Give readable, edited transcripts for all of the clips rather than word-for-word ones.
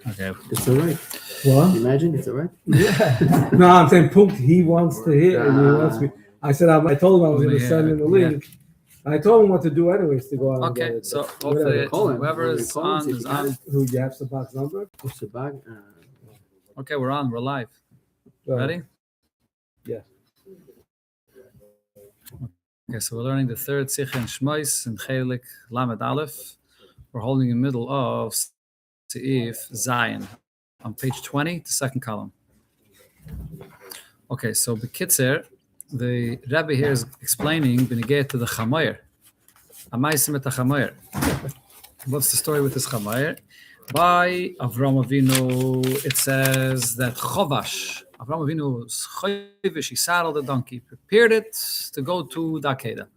Okay. It's all right. What? Imagine it's all right. Yeah. No, I'm saying Punkt. He wants to hear, and he wants me. I said I told him I was going to send him the link. I told him what to do anyways to go out and get it. So Hopefully whoever is on is on. Who you have Sabak's number? What's the bag? Okay, we're on. We're live. Ready? Yeah. Okay, so we're learning the third Sikh in Shmois and Chelik Lamed Aleph. We're holding in the middle of Seif Zion on page 20, the second column. Okay, so Bekitzer, the Rebbe here is explaining Benegeh to the Chamayr. Amaisim et Chamayr. What's the story with this Chamayr? By Avram Avinu, it says that Chovash, Avram Avinu's Chovish, he saddled the donkey, prepared it to go to Dakeda.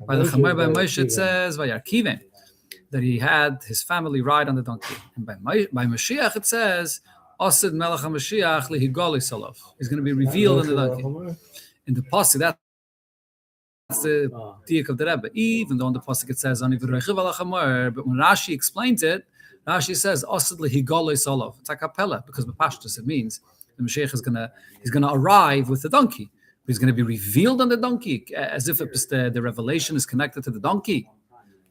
By the Chamayr by Moshe, it says, Vayarkivim, that he had his family ride on the donkey. And by Moshiach, it says, Osid Melech HaMashiach Lihigoli Salov. He's going to be revealed in the donkey. In the Pasuk, that's the diak of the Rebbe. Even though in the Pasuk it says, but when Rashi explains it, Rashi says, Osid Lihigoli Salov. It's a cappella, because B'Pashtus it means the Mashiach is he's gonna arrive with the donkey. He's going to be revealed on the donkey, as if it's the revelation is connected to the donkey.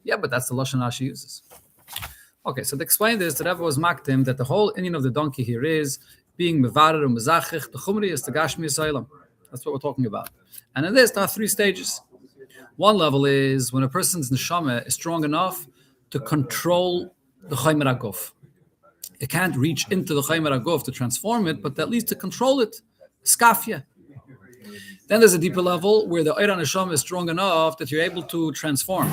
Yeah, but that's the Lashon Rashi uses. Okay, so to explain this, the Rebbe was maktim that the whole inyan of the donkey here is being mevarer and mezachich. The chumri is the gashmi yisaylam. That's what we're talking about. And in this, there are three stages. One level is when a person's neshama is strong enough to control the chaymer aguf. It can't reach into the chaymer aguf to transform it, but at least to control it. Skafia. Then there's a deeper level where the Eira Neshama is strong enough that you're able to transform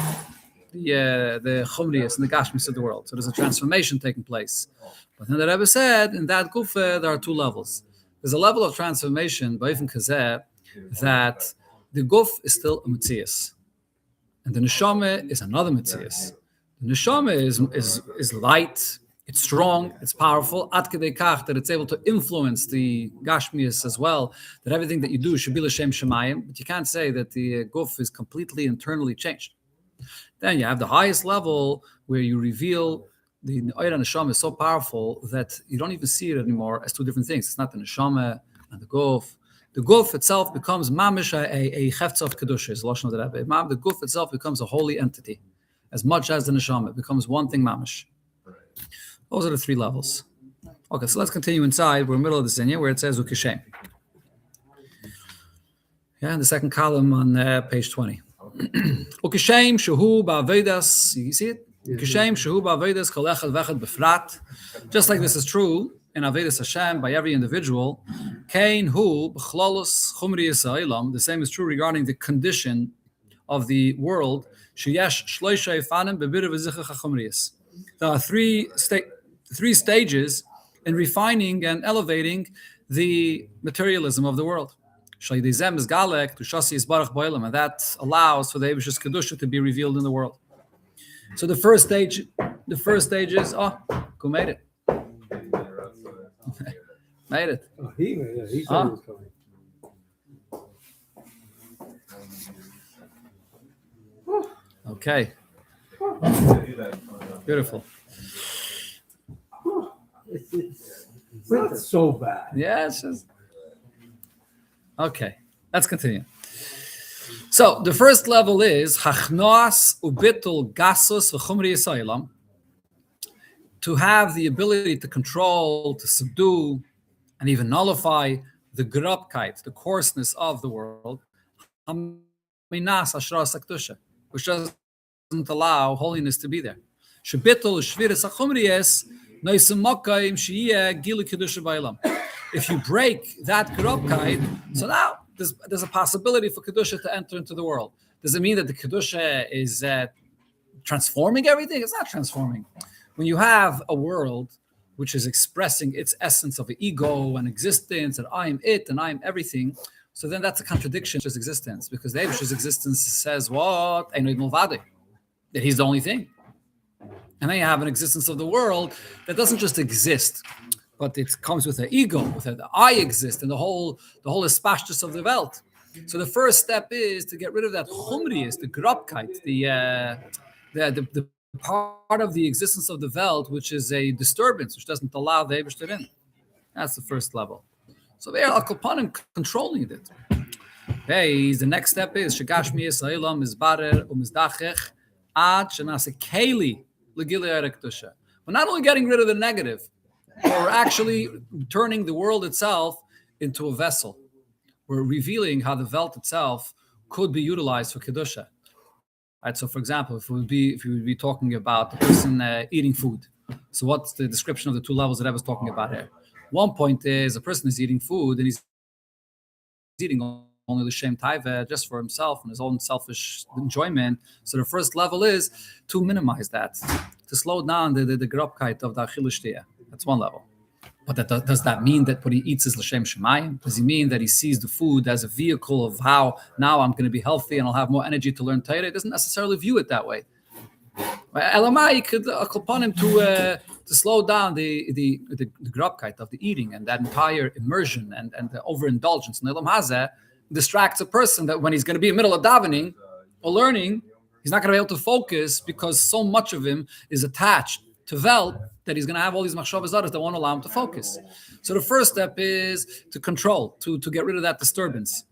the Chumriyas and the Gashmis of the world. So there's a transformation taking place. But then the Rebbe said, in that Gufa, there are two levels. There's a level of transformation, Ba'ifin Kazeh, that the Guf is still a Metzias. And the Neshama is another Metzias. The Neshama is light, it's strong, it's powerful, at kedei kach, that it's able to influence the Gashmias as well, that everything that you do should be l'shem shemayim, but you can't say that the Guf is completely internally changed. Then you have the highest level where you reveal the Eira Neshama is so powerful that you don't even see it anymore as two different things. It's not the Neshama and the Guf. The Guf itself becomes mamish a cheftz of kedusha, is Lashon of the Rebbe. The Guf itself becomes a holy entity, as much as the Neshama. It becomes one thing mamish. Those are the three levels. Okay, so let's continue inside. We're in the middle of the Zinya where it says Ukishem. Yeah, in the second column on page 20. Ukishem shehu ba'avedas. You see it? Ukishem shehu ba'avedas kol echad v'echad b'frat. Just like this is true in Avedas Hashem by every individual. Kain hu b'chlolus chumri yisraelam. The same is true regarding the condition of the world. Sheyesh shloisha ifanim bebirav v'zichach chumriyas. There are three stages in refining and elevating the materialism of the world. And that allows for the Eibish's Kedusha to be revealed in the world. So the first stage is, who made it? Made it. Oh, he made it. He said he was coming. Okay. Beautiful. It's not so bad. Yeah, it's just... Okay, let's continue. So the first level is Hachnoas ubitul gasus v'chumri yisaylam, to have the ability to control, to subdue, and even nullify the grubkeit, the coarseness of the world, minas ashras akdusha, which doesn't allow holiness to be there. Shebitul shviris achumriyes noisim makayim shiyeh gilu kedusha ba'olam. If you break that grubkeit, so now there's a possibility for kedusha to enter into the world. Does it mean that the kedusha is transforming everything? It's not transforming. When you have a world which is expressing its essence of ego and existence, and I am it and I am everything, so then that's a contradiction to his existence, because the Eibish's existence says what? That he's the only thing. And then you have an existence of the world that doesn't just exist, but it comes with an ego, with the I exist, and the whole espashtus of the Welt. So the first step is to get rid of that chumriyas, the grobkeit, the part of the existence of the Welt, which is a disturbance, which doesn't allow the Eibishter in. That's the first level. So there, Al Kopanim controlling it. Hey, the next step is Shagashmi Yisraelam is Barer Umizdachech Ad Shanase Keli Legilei Kedusha. We're not only getting rid of the negative, but we're actually turning the world itself into a vessel. We're revealing how the Welt itself could be utilized for Kedusha. Right, so for example, if we would be talking about the person eating food. So what's the description of the two levels that I was talking about here? One point is a person is eating food and he's eating only the shem taiva just for himself and his own selfish enjoyment. So the first level is to minimize that, to slow down the grobkeit of the achilishtia. That's one level. But does that mean that what he eats is l'shem shemayim? Does he mean that he sees the food as a vehicle of how now I'm going to be healthy and I'll have more energy to learn Torah? He doesn't necessarily view it that way. Elamai could upon him to slow down the grobkeit of the eating and that entire immersion and the overindulgence in Elam Hazeh distracts a person that when he's going to be in the middle of davening or learning, he's not going to be able to focus because so much of him is attached to Welt that he's going to have all these machshavas others that won't allow him to focus. So the first step is to control, to get rid of that disturbance,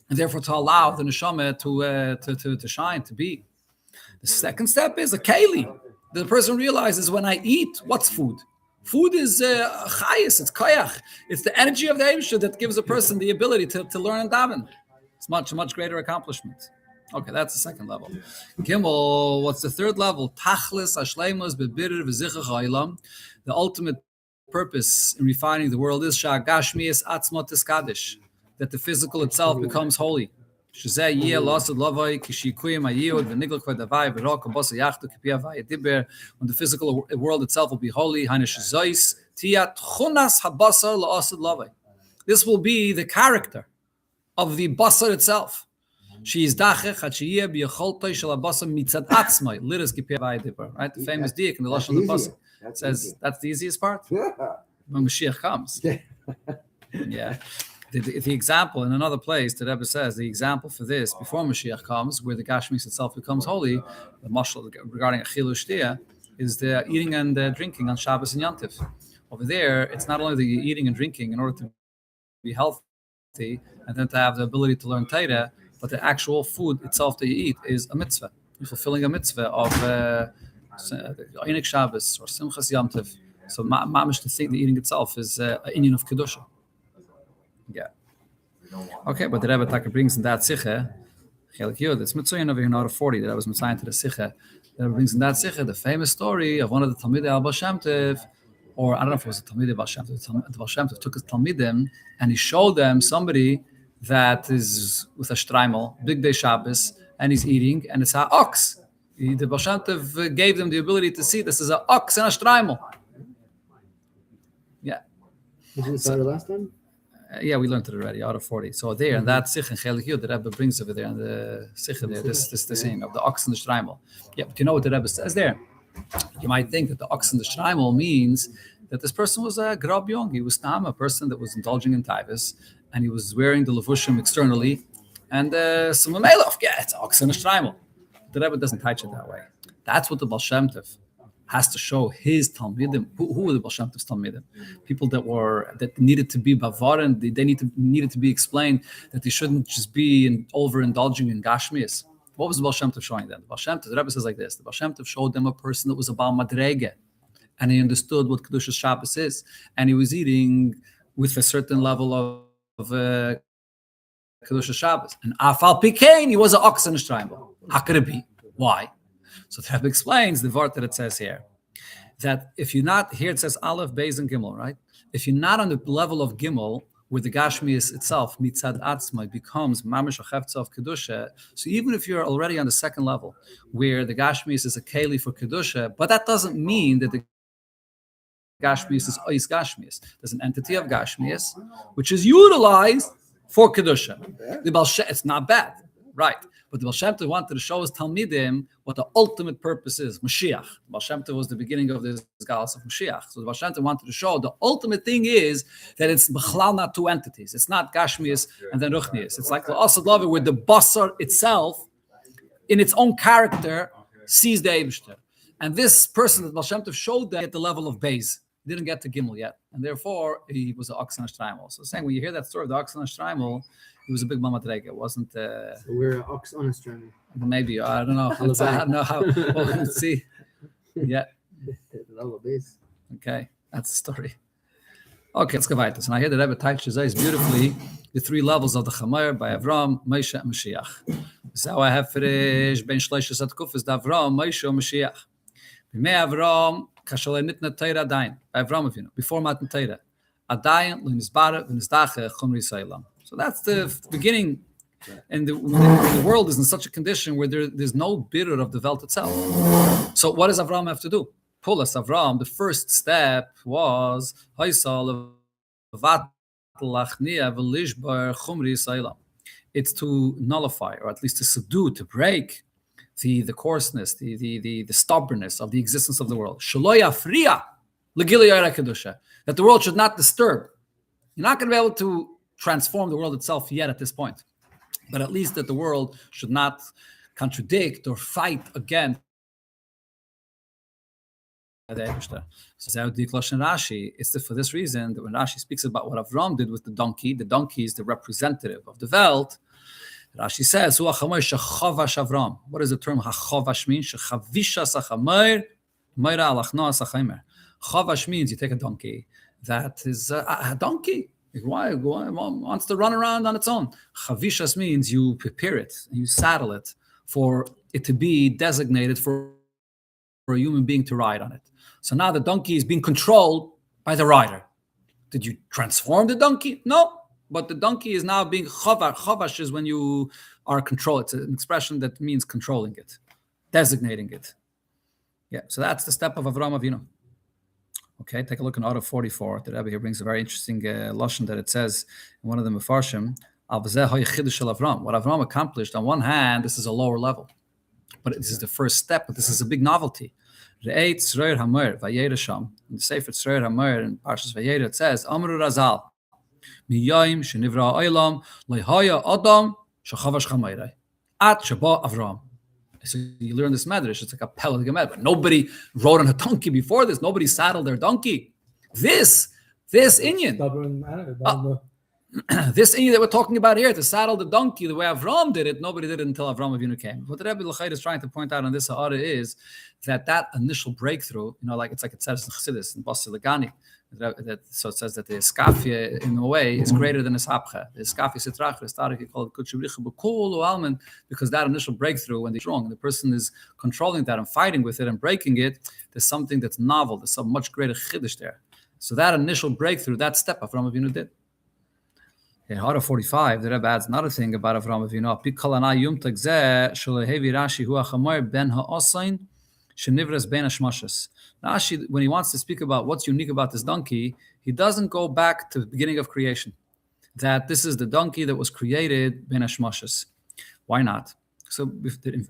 and therefore to allow the neshama to shine, to be. The second step is a keli. The person realizes when I eat, what's food? Food is chayis, it's koyach. It's the energy of the Eibusha that gives a person the ability to learn and daven. It's much greater accomplishment. Okay, that's the second level. Gimel, what's the third level? Tachlis ashleimus bebirir v'zichach ha'ilam. The ultimate purpose in refining the world is sha'gashmias atzmot iskadish, that the physical itself becomes holy. Shezeh yeh la'asad lavai kishikuyim ha'yiyod v'niglak v'davai v'rok v'bosa yachtu k'piyah v'yadiber. When the physical world itself will be holy, ha'nesh zois tiyat chunas habasar la'asad lavai. This will be the character of the basar itself. She is dachech hachiyeh b'yacholtoi shel habasar mitzad atzmai liras k'piyah v'yadiber. Right, the famous diak in the lashon of the basar says that's the easiest part. When Moshiach comes, yeah. The example in another place, the Rebbe says the example for this before Moshiach comes, where the Gashmis itself becomes holy, the mashal regarding Achilu Shtia is the eating and drinking on Shabbos and Yantiv. Over there, it's not only the eating and drinking in order to be healthy and then to have the ability to learn Torah, but the actual food itself that you eat is a mitzvah. You're fulfilling a mitzvah of Einik Shabbos or Simchas Yantiv. So mamish to think the eating itself is an inyan of Kedusha. Yeah. Okay, but the Rebbe Taka brings in that Sicha, Chelik Yud, it's Mitzuyin over here in order 40, that I was Mitzayin to the Sicha. The Rebbe brings in that Sicha the famous story of one of the Talmidei al Baal Shem Tov, or I don't know if it was the Talmidei Baal Shem Tov. The Baal Shem Tov took his Talmidim and he showed them somebody that is with a shtreimel, big day Shabbos, and he's eating, and it's an ox. The Baal Shem Tov gave them the ability to see this is an ox and a shtreimel. Yeah. Did you start last time? Yeah, we learned it already, out of 40. So there, and that Sikh and Chelik Yud, the Rebbe brings over there, and the Sikh there, this thing of the ox and the shtreimel. Yeah, but you know what the Rebbe says there? You might think that the ox and the shtreimel means that this person was a grab young. He was a person that was indulging in taivas, and he was wearing the levushim externally, and some melech, yeah, it's ox and a shtreimel. The Rebbe doesn't teach it that way. That's what the Baal Shem Tov has to show his Talmidim. Who were the Baal Shem Tov's Talmidim? People that needed to be bavaran, they needed to be explained that they shouldn't just be overindulging in Gashmias. What was the Baal Shem Tov showing them? The Baal Shem Tov, the Rebbe says like this, the Baal Shem Tov showed them a person that was a Baal Madrege, and he understood what Kedushas Shabbos is, and he was eating with a certain level of Kedushas Shabbos. And Afal Pikein, he was an ox and a shtreimel. How could it be? Why? So the Rebbe explains the word that it says here, that if you're not, here it says Aleph, Beis, and Gimel, right? If you're not on the level of Gimel, where the Gashmias itself, Mitzad Atzma, becomes Mamish Achevtza of Kedusha, so even if you're already on the second level, where the Gashmias is a Keli for Kedusha, but that doesn't mean that the Gashmias is Ois Gashmias. There's an entity of Gashmias, which is utilized for Kedusha. It's not bad, right? But the Baal Shem Tov wanted to show his Talmidim what the ultimate purpose is, Moshiach. The Baal Shem Tov was the beginning of this Galus of Moshiach. So the Baal Shem Tov wanted to show the ultimate thing is that it's B'chlal not two entities. It's not Gashmias and then Ruchnias. It's like the Asad Lavi, where the Basar itself, in its own character, sees the Eibishter. And this person that Baal Shem Tov showed them at the level of Beis. He didn't get to Gimel yet. And therefore, he was an ox on a shtreimel. So saying, when you hear that story of the ox on a shtreimel, he was a big mamadrega. It wasn't... So we're an ox on a shtreimel. Maybe. I don't know. I don't know how... Well, let's see. Yeah. Okay. That's the story. Okay, let's go weiter. So now here the Rebbe touches beautifully the three levels of the Chamayr by Avram, Moshe, and Mashiach. So I have finished Ben Shleishes at Kufis, the Avram, Moshe, and Mashiach. B'mei Avram, kashalei nitna Teira adayin. By Avram Avinu, before Matan Teira. Adayin, l'nizbara, v'nizdache, chumri Seilam. So that's the beginning. And the world is in such a condition where there's no bitter of the Welt itself. So what does Avram have to do? Pulas Avram, the first step was it's to nullify, or at least to subdue, to break the coarseness, the stubbornness of the existence of the world. That the world should not disturb. You're not going to be able to transform the world itself yet at this point, but at least that the world should not contradict or fight against the Oster. So Rashi, it's for this reason that when Rashi speaks about what Avram did with the donkey is the representative of the Welt. Rashi says, what does the term hachavash mean? Chavash means you take a donkey that is a donkey. Why wants to run around on its own? Chavishas means you prepare it, you saddle it for it to be designated for a human being to ride on it. So now the donkey is being controlled by the rider. Did you transform the donkey? No, but the donkey is now being chavash. Chavash is when you are controlled. It's an expression that means controlling it, designating it. Yeah, so that's the step of Avram Avinu. Okay, take a look in Order 44. The Rebbe here brings a very interesting lashon that it says in one of the Mefarshim, what Avram accomplished, on one hand, this is a lower level, but this is the first step, but this is a big novelty. In the Sefer Tzroyer Hamer in Parshas Vayera, it says, Amru Razal, Miyayim shenivra ha'olam le'haya adam shechavash chameirei at sheba Avram. So you learn this medrash. It's like a pellet gemed, but nobody rode on a donkey before this. Nobody saddled their donkey. This Inyan, this Inyan that we're talking about here, to saddle the donkey the way Avram did it, nobody did it until Avram Avinu came. What the Rebbe L'chayr is trying to point out on this ha'ara is that initial breakthrough, it says in Chassidus, in Basi Legani, so it says that the Eskafia, in a way, is greater than the Sapcha. The Eskafia Sitrach, the Starik, he called it Kutshibricha, B'kul Alman, because that initial breakthrough, when they're strong, and the person is controlling that and fighting with it and breaking it, there's something that's novel, there's some much greater chiddush there. So that initial breakthrough, that step Avram Avinu did. In Hara 45, the Rebbe adds another thing about Avram Avinu. Pikalana yumtak zeh shalehevi Rashi hu achamor ben ha'osain shenivras ben hashmashas. Rashi, when he wants to speak about what's unique about this donkey, he doesn't go back to the beginning of creation, that this is the donkey that was created ben hashmashas. Why not? So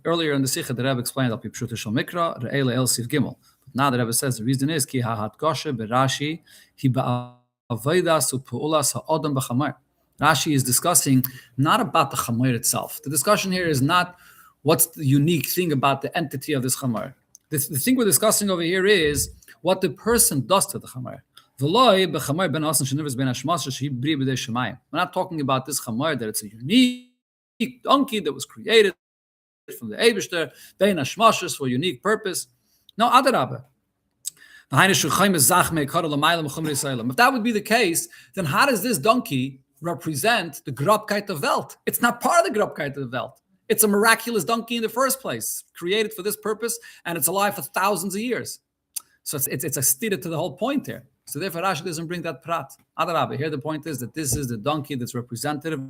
earlier in the Sikha, the Rebbe explained that Pipshuta Shal Mikra Re'ele El Siv Gimel. But now the Rebbe says the reason is ki ha'hat goshe berashi hi ba'avodas u'pu'ulas ha'odam b'chamar. Rashi is discussing not about the chamer itself. The discussion here is not what's the unique thing about the entity of this chamer. The thing we're discussing over here is what the person does to the chamer. We're not talking about this chamer that it's a unique donkey that was created from the Eibishter, bein hashmashos, for a unique purpose. No, adarabah. If that would be the case, then how does this donkey represent the Grobkeit of Welt? It's not part of the Grobkeit of Welt. It's a miraculous donkey in the first place, created for this purpose, and it's alive for thousands of years. So it's a stira to the whole point there. So therefore, Rashi doesn't bring that prat. Adarabah, here the point is that this is the donkey that's representative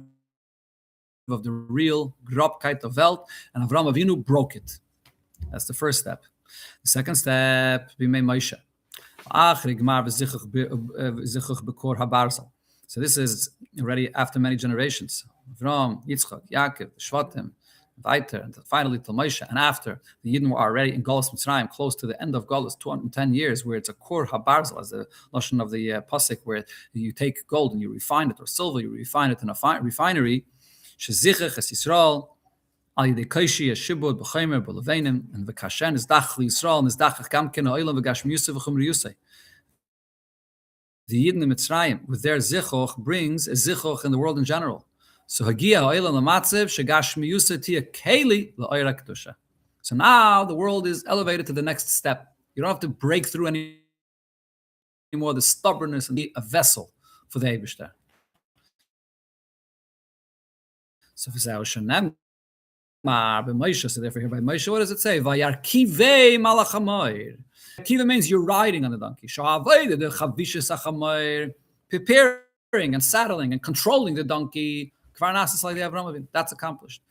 of the real Grobkeit of Welt, and Avram Avinu broke it. That's the first step. The second step, Bimei Moshe. So this is already after many generations. Avram, Yitzchak, Yaakov, Shvatim, weiter, and finally till Moshe. And after the Yidden were already in Galus Mitzrayim, close to the end of Galus, 210 years, where it's a Kur HaBarzal, as the lashon of the pasuk, where you take gold and you refine it, or silver, you refine it in a refinery. Shezichach es Yisrael, Al yedei kaishi yeshibud b'chaymer b'levenim and v'kashen nizdach liYisrael nizdachach gam ken ha'olam v'gashmiyusah v'chumriyusah. The Yidden in Mitzrayim with their zichoch brings a zichoch in the world in general. So hagia ha'olam l'matzev shegashmiyusah tia keli la'oira kedusha. So now the world is elevated to the next step. You don't have to break through anymore the stubbornness and be a vessel for the Eibishter. So for Shenem by Moshe, so therefore here by Moshe, what does it say? Vayarkivei malach hamoir. Kiva means you're riding on the donkey. Sha'avayde the chavishes hamoir, preparing and saddling and controlling the donkey. Kvar nasis like the Avram Avinu. That's accomplished.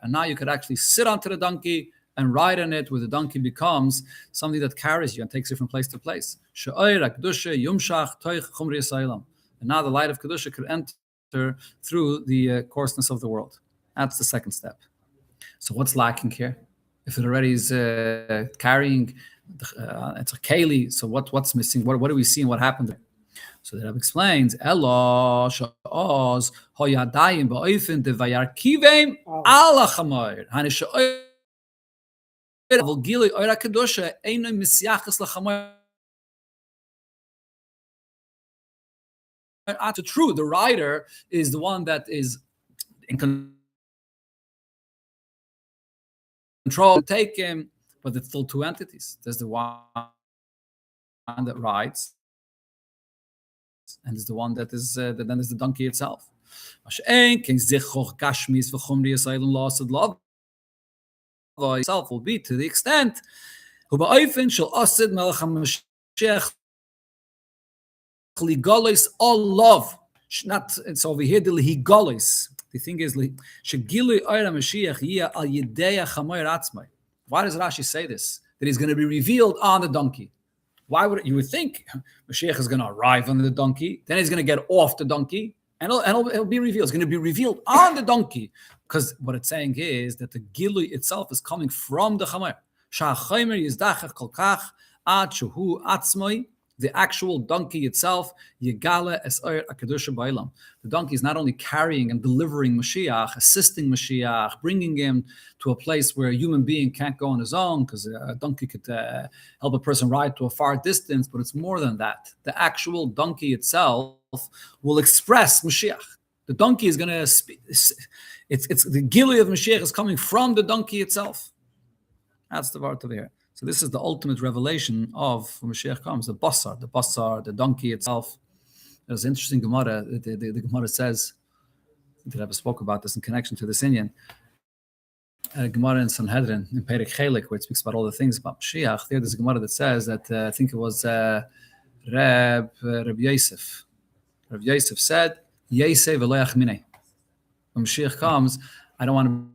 And now you could actually sit onto the donkey and ride on it, where the donkey becomes something that carries you and takes you from place to place. And now the light of Kedusha could enter through the coarseness of the world. That's the second step. So what's lacking here? If it already is carrying, it's a keli, so what's missing? What do we see and what happened there? So the Rebbe explains, Elo sha'oz hoyadayim ba'oifin devayarkivim ala chamoir. Hani sha'oir v'gili oira kedusha eino misyachas lachamoir. True, the rider is the one that is in control, take him, but it's still two entities. There's the one that rides, and there's the one that is then there's the donkey itself. Itself will be to the extent all love. Not it's over here the lihigolis. The thing is, why does Rashi say this? That he's going to be revealed on the donkey. Why would you would think Mashiach is going to arrive on the donkey, then he's going to get off the donkey, and it'll be revealed. It's going to be revealed on the donkey, because what it's saying is that the gilui itself is coming from the chamer. The actual donkey itself, Yegala es oir akadusha ba'olam. The donkey is not only carrying and delivering Mashiach, assisting Mashiach, bringing him to a place where a human being can't go on his own, because a donkey could help a person ride to a far distance, but it's more than that. The actual donkey itself will express Mashiach. The donkey is going to speak. It's the gilui of Mashiach is coming from the donkey itself. That's the part over here. So this is the ultimate revelation of when Mashiach comes, the basar, the donkey itself. There's an interesting Gemara. The Gemara says, that I spoke about this in connection to this Inyan. Gemara in Sanhedrin, in Perek Chelik, where it speaks about all the things about Mashiach. There's a Gemara that says that, I think it was Rabbi Yosef. Rabbi Yosef said, Yeseh v'lo yachminei. When Mashiach comes, I don't want to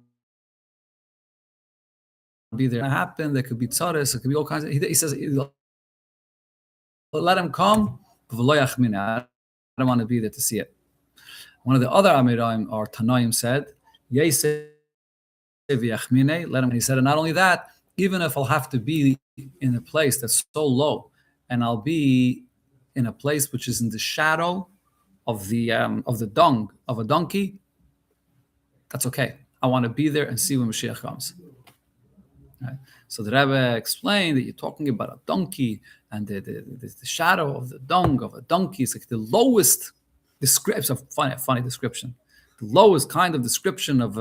be there. It happened. There could be tzaris. It could be all kinds of. He says, "Let him come." I don't want to be there to see it. One of the other Amirim or Tanaim said, "Yeseh v'yachminei." Let him. And he said, and not only that, even if I'll have to be in a place that's so low, and I'll be in a place which is in the shadow of the dung of a donkey, that's okay. I want to be there and see when Mashiach comes. Right. So the Rebbe explained that you're talking about a donkey, and the shadow of the dung of a donkey is like the lowest description. Funny description. The lowest kind of description of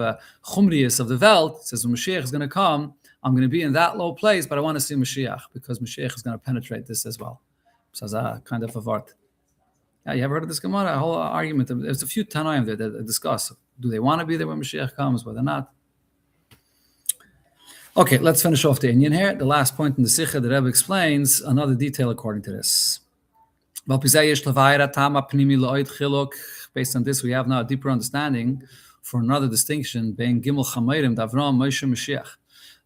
chumrius of the Welt. It says when Mashiach is going to come, I'm going to be in that low place, but I want to see Mashiach because Mashiach is going to penetrate this as well. So it's a kind of a vart. Yeah, you ever heard of this Gemara? A whole argument. There's a few Tanaim that discuss: do they want to be there when Mashiach comes, whether not? Okay, let's finish off the Inyan here. The last point in the Sikha, the Rebbe explains another detail according to this. Based on this, we have now a deeper understanding for another distinction being Gimel Chameirim, Avram, Moshe, Mashiach.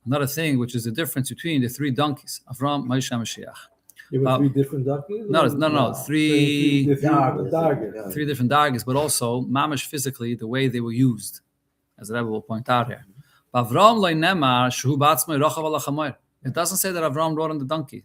Another thing, which is the difference between the three donkeys, Avram, Moshe, Mashiach. You have three different donkeys? No. Three different dargis, but also mamash physically the way they were used, as the Rebbe will point out here. It doesn't say that Avram rode on the donkey.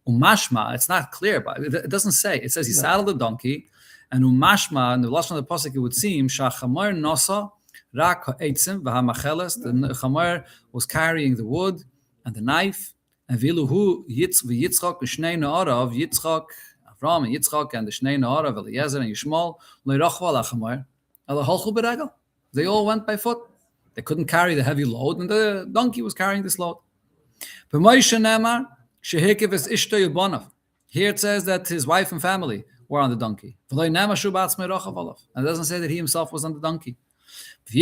Umashma, it's not clear, but it doesn't say. It says he saddled the donkey, and umashma, in the lashon of the pasuk, it would seem shachamoir nasa Rak ha'etzim v'hamacheles. The chamer was carrying the wood and the knife. And viluhu Yitzchak v'shnei na'arav, Yitzchak, Avram and Yitzchak and the shnei na'arav, Eliezer and Yishmael, le'rachva al-chamer, elaholchu b'regel. They all went by foot. They couldn't carry the heavy load, and the donkey was carrying this load. Here it says that his wife and family were on the donkey. And it doesn't say that he himself was on the donkey. That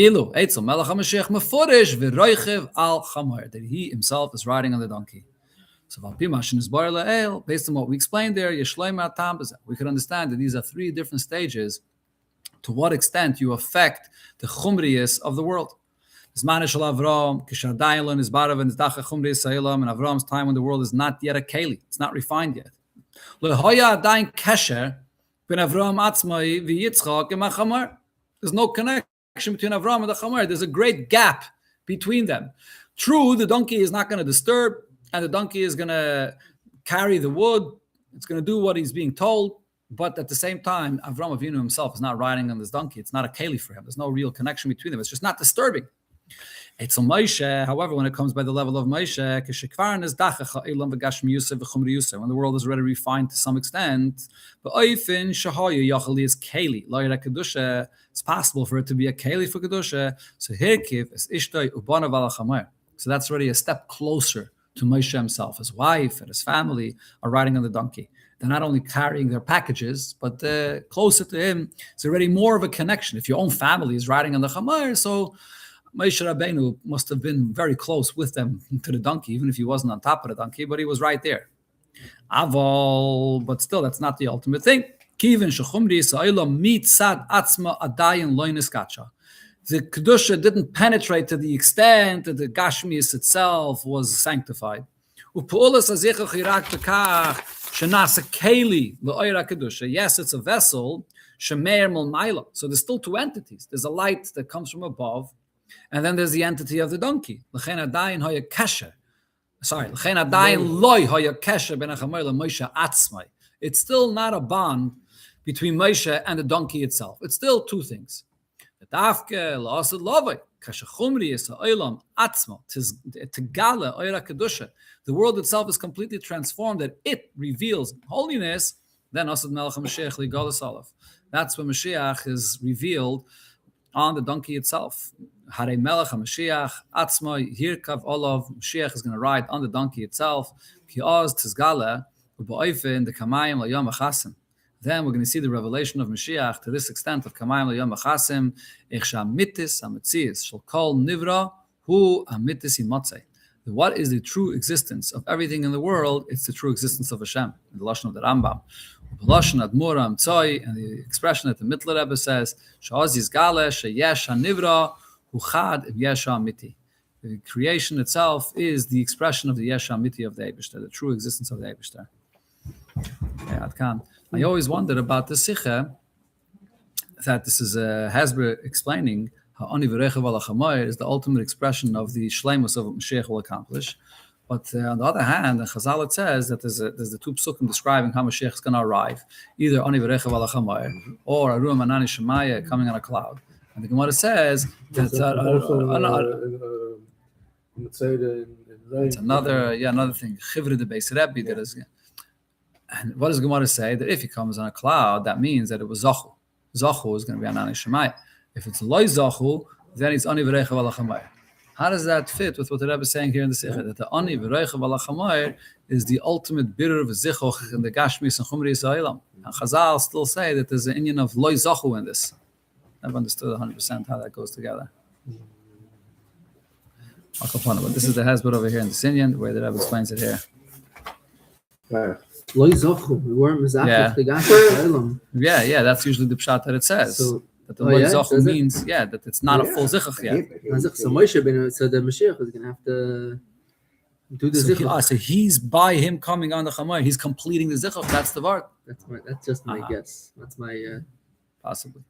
he himself is riding on the donkey. So based on what we explained there, we could understand that these are three different stages to what extent you affect the chumriyas of the world. Zmanish al Avram, Kishadaylon is Barav and Dacha Chumriyas Sa'ilam, and Avram's time when the world is not yet a keli, it's not refined yet. Lehoya adayin kesher ben Avram atzmai v'Yitzchak imachamar. There's no connection between Avram and the Chamar. There's a great gap between them. True, the donkey is not going to disturb, and the donkey is going to carry the wood. It's going to do what he's being told. But at the same time, Avram Avinu himself is not riding on this donkey. It's not a keli for him. There's no real connection between them. It's just not disturbing. It's on Moshe. However, when it comes by the level of Moshe, when the world is already refined to some extent, it's possible for it to be a keli for kedusha. So that's already a step closer to Moshe himself. His wife and his family are riding on the donkey. They're not only carrying their packages, but closer to him. It's already more of a connection. If your own family is riding on the chamar, so Moshe Rabbeinu must have been very close with them to the donkey, even if he wasn't on top of the donkey, but he was right there. Aval, but still, that's not the ultimate thing. The Kedusha didn't penetrate to the extent that the Gashmius itself was sanctified. Yes, it's a vessel. So there's still two entities. There's a light that comes from above, and then there's the entity of the donkey. It's still not a bond between Moshe and the donkey itself. It's still two things. The world itself is completely transformed, that it reveals holiness. Then that's when Mashiach is revealed on the donkey itself. Mashiach is going to ride on the donkey itself. Then we're going to see the revelation of Mashiach to this extent of Kamayim L'Yom Achasim, Echsha Mitis HaMetzias Shel Kol Nivra Hu HaMitis Yimatzei. What is the true existence of everything in the world? It's the true existence of Hashem, in the Lashon of the Rambam. The Lashon Admur HaMtzoi, and the expression that the Mittler Rebbe says, Sha'oz Yizgale Sheyesh HaNivra Hu Chad Im Yesh HaMiti. The creation itself is the expression of the Yesh HaMiti of the Eibishter, the true existence of the Eibishter. I always wondered about the Sikha, that this is Hasbro explaining how Ani V'Rechav Al HaChamayr is the ultimate expression of the Shleimus of what Mashiach will accomplish. But on the other hand, in Chazal it says that there's the two psukim describing how Mashiach is going to arrive, either Ani V'Rechav Al HaChamayr or Arum Anani Shemaya coming on a cloud. And the Gemara says that it's another thing. Chivri the Beis Rebbe that is. And what does Gemara say? That if he comes on a cloud, that means that it was Zachu. Zachu is going to be Anani Shemaya. If it's Loi Zachu, then it's Ani V'Reichav Al HaChamayr. How does that fit with what the Rebbe is saying here in the Sikha? That the Ani V'Reichav Al HaChamayr is the ultimate bitter of Zichoch in the Gashmis and Chumri Yisraelam. And Chazal still say that there's an Inyan of Loi Zachu in this. I've understood 100% how that goes together. But this is the Hezbollah over here in the Sinyan, where the Rebbe explains it here. We weren't Yeah, that's usually the pshat that it says. So, that the Loi Zachu means, that it's not a full zichach yet. So the Mashiach is going to have to do the zichach. So he's by him coming on the Chamay, he's completing the zichach. That's the part. That's just my guess. That's my possibly.